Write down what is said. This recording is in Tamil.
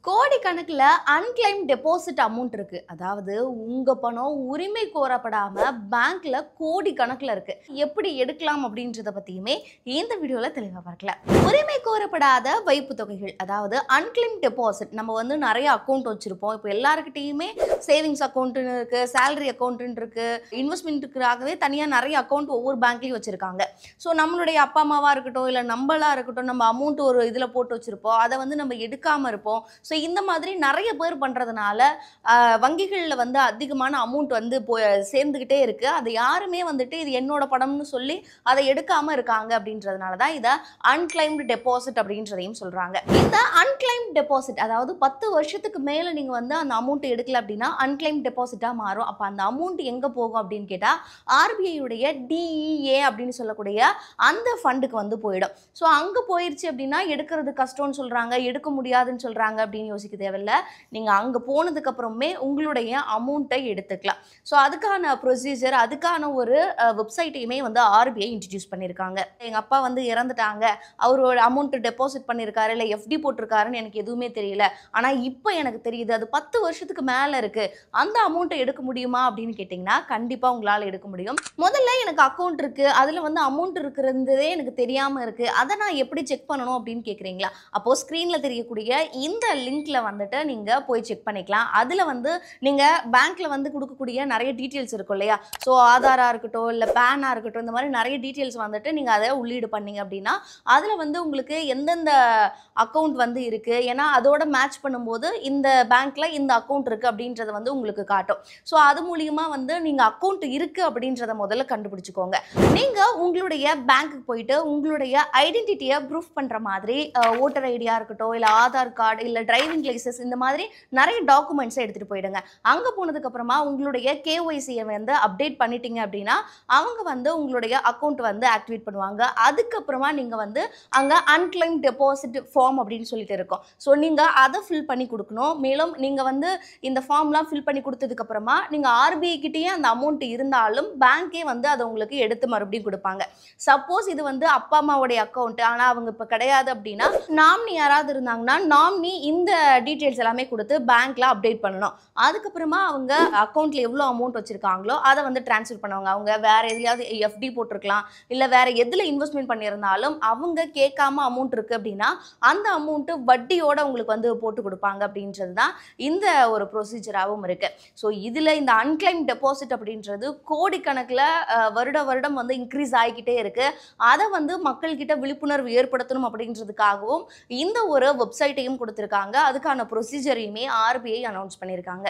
கோடிக்கணக்குல அன்கிளைம்ட் டெபாசிட் அமௌண்ட் இருக்கு. அதாவது உங்க பணம் உரிமை கோரப்படாம பேங்க்ல கோடிக்கணக்குல இருக்கு. எப்படி எடுக்கலாம் அப்படின்றத பத்தியுமே இந்த வீடியோல தெளிவா பார்க்கலாம். உரிமை கோரப்படாத வைப்பு தொகைகள், அதாவது அன்கிளைம்ட் டெபாசிட். நம்ம வந்து நிறைய அக்கௌண்ட் வச்சிருப்போம். இப்போ எல்லாருக்கிட்டையுமே சேவிங்ஸ் அக்கௌண்ட்னு இருக்கு, சேலரி அக்கௌண்ட்னு இருக்கு, இன்வெஸ்ட்மெண்ட்டுக்காகவே தனியா நிறைய அக்கௌண்ட் ஒவ்வொரு பேங்க்லயும் வச்சிருக்காங்க. ஸோ நம்மளுடைய அப்பா அம்மாவா இருக்கட்டும், இல்லை நம்மளா இருக்கட்டும், நம்ம அமௌண்ட் ஒரு இதுல போட்டு வச்சிருப்போம். அதை வந்து நம்ம எடுக்காம இருப்போம். ஸோ இந்த மாதிரி நிறைய பேர் பண்ணுறதுனால வங்கிகளில் வந்து அதிகமான அமௌண்ட் வந்து சேர்ந்துக்கிட்டே இருக்குது. அது யாருமே வந்துட்டு இது என்னோட பணம்னு சொல்லி அதை எடுக்காமல் இருக்காங்க. அப்படின்றதுனால தான் இதை அன்கிளைம்டு டெபாசிட் அப்படின்றதையும் சொல்கிறாங்க. இந்த அன்கிளைம்டு டெபாசிட், அதாவது 10 வருஷத்துக்கு மேலே நீங்கள் வந்து அந்த அமௌண்ட் எடுக்கல அப்படின்னா அன்கிளைம்டு டெபாசிட்டாக மாறும். அப்போ அந்த அமௌண்ட் எங்கே போகும் அப்படின்னு கேட்டால் ஆர்பிஐயுடைய டிஇஏ அப்படின்னு சொல்லக்கூடிய அந்த ஃபண்டுக்கு வந்து போயிடும். ஸோ அங்கே போயிடுச்சு அப்படின்னா எடுக்கிறது கஷ்டம்னு சொல்கிறாங்க, எடுக்க முடியாதுன்னு சொல்கிறாங்க அப்படின்னு யோசிக்க தேவையில்லை. நீங்கள் அங்கே போனதுக்கு அப்புறமே உங்களுடைய அமௌண்ட்டை எடுத்துக்கலாம். ஸோ அதுக்கான ப்ரொசீஜர், அதுக்கான ஒரு வெப்சைட்டையுமே வந்து ஆர்பிஐ இன்ட்ரடியூஸ் பண்ணியிருக்காங்க. எங்கள் அப்பா வந்து இறந்துட்டாங்க, அவரோட அமௌண்ட் டெபாசிட் பண்ணியிருக்காரு, இல்லை எஃப்டி போட்டிருக்காருன்னு எனக்கு எதுவுமே தெரியல, ஆனால் இப்போ எனக்கு தெரியுது அது 10 வருஷத்துக்கு மேலே இருக்குது, அந்த அமௌண்ட்டை எடுக்க முடியுமா அப்படின்னு கேட்டிங்கன்னா கண்டிப்பாக உங்களால் எடுக்க முடியும். முதல்ல எனக்கு அக்கௌண்ட் இருக்குது, அதில் வந்து அமௌண்ட் இருக்கிறதே எனக்கு தெரியாமல் இருக்குது, அதை நான் எப்படி செக் பண்ணணும் அப்படின்னு கேட்குறீங்களா? அப்போது ஸ்க்ரீனில் தெரியக்கூடிய இந்த லிங்க்ல வந்துட்டு நீங்க போய் செக் பண்ணிக்கலாம். அதுல வந்து நீங்க பேங்க்ல வந்து கொடுக்கக்கூடிய நிறைய டீடைல்ஸ் இருக்கும் இல்லையா? ஸோ ஆதாரா இருக்கட்டும், இல்லை பேனா இருக்கட்டும், இந்த மாதிரி நிறைய டீடைல்ஸ் வந்துட்டு நீங்க அதை உள்ளீடு பண்ணீங்க அப்படின்னா அதுல வந்து உங்களுக்கு எந்தெந்த அக்கௌண்ட் வந்து இருக்கு, ஏன்னா அதோட மேட்ச் பண்ணும்போது இந்த பேங்க்ல இந்த அக்கௌண்ட் இருக்கு அப்படின்றத வந்து உங்களுக்கு காட்டும். ஸோ அது மூலியமா வந்து நீங்க அக்கௌண்ட் இருக்கு அப்படின்றத முதல்ல கண்டுபிடிச்சுக்கோங்க. நீங்க உங்களுடைய பேங்க்குக்கு போயிட்டு உங்களுடைய ஐடென்டிட்டியை ப்ரூஃப் பண்ற மாதிரி ஓட்டர் ஐடியா இருக்கட்டும், இல்லை ஆதார் கார்டு, இல்லை டிரைவிங் லைசன்ஸ், இந்த மாதிரி நிறைய டாக்குமெண்ட்ஸை எடுத்துகிட்டு போயிடுங்க. அங்கே போனதுக்கப்புறமா உங்களுடைய கேஒய்சியை வந்து அப்டேட் பண்ணிட்டீங்க அப்படின்னா அவங்க வந்து உங்களுடைய அக்கௌண்ட் வந்து ஆக்டிவேட் பண்ணுவாங்க. அதுக்கப்புறமா நீங்கள் வந்து அங்கே அன்கிளைம் டெபாசிட் ஃபார்ம் அப்படின்னு சொல்லிட்டு இருக்கும். ஸோ நீங்கள் அதை ஃபில் பண்ணி கொடுக்கணும். மேலும் நீங்கள் வந்து இந்த ஃபார்ம்லாம் ஃபில் பண்ணி கொடுத்ததுக்கப்புறமா நீங்கள் ஆர்பிஐ கிட்டேயே அந்த அமௌண்ட் இருந்தாலும் பேங்க்கே வந்து அதை உங்களுக்கு எடுத்து மறுபடியும் கொடுப்பாங்க. சப்போஸ் இது வந்து அப்பா அம்மாவுடைய அக்கௌண்ட், ஆனால் அவங்க இப்போ கிடையாது அப்படின்னா நாமினி யாராவது இருந்தாங்கன்னா நாமினி இந்த டீட்டெயில்ஸ் எல்லாமே கொடுத்து பேங்க்ல அப்டேட் பண்ணணும். அதுக்கப்புறமா அவங்க அக்கௌண்ட்ல எவ்வளோ அமௌண்ட் வச்சிருக்காங்களோ அதை வந்து டிரான்ஸ்ஃபர் பண்ணுவாங்க. அவங்க வேற எதுலையாவது எஃப்டி போட்டிருக்கலாம், இல்லை வேற எதில் இன்வெஸ்ட்மெண்ட் பண்ணியிருந்தாலும் அவங்க கேட்காம அமௌண்ட் இருக்கு அப்படின்னா அந்த அமௌண்ட்டு வட்டியோட உங்களுக்கு வந்து போட்டு கொடுப்பாங்க. அப்படின்றது தான் இந்த ஒரு ப்ரொசீஜராகவும் இருக்கு. ஸோ இதில் இந்த அன்கிளைம் டெபாசிட் அப்படின்றது கோடிக்கணக்கில் வருடம் வந்து இன்க்ரீஸ் ஆகிக்கிட்டே இருக்கு. அதை வந்து மக்கள்கிட்ட விழிப்புணர்வு ஏற்படுத்தணும் அப்படின்றதுக்காகவும் இந்த ஒரு வெப்சைட்டையும் கொடுத்துருக்காங்க. அதுக்கான ப்ரொசீஜரையுமே ஆர்பிஐ அனௌன்ஸ் பண்ணியிருக்காங்க.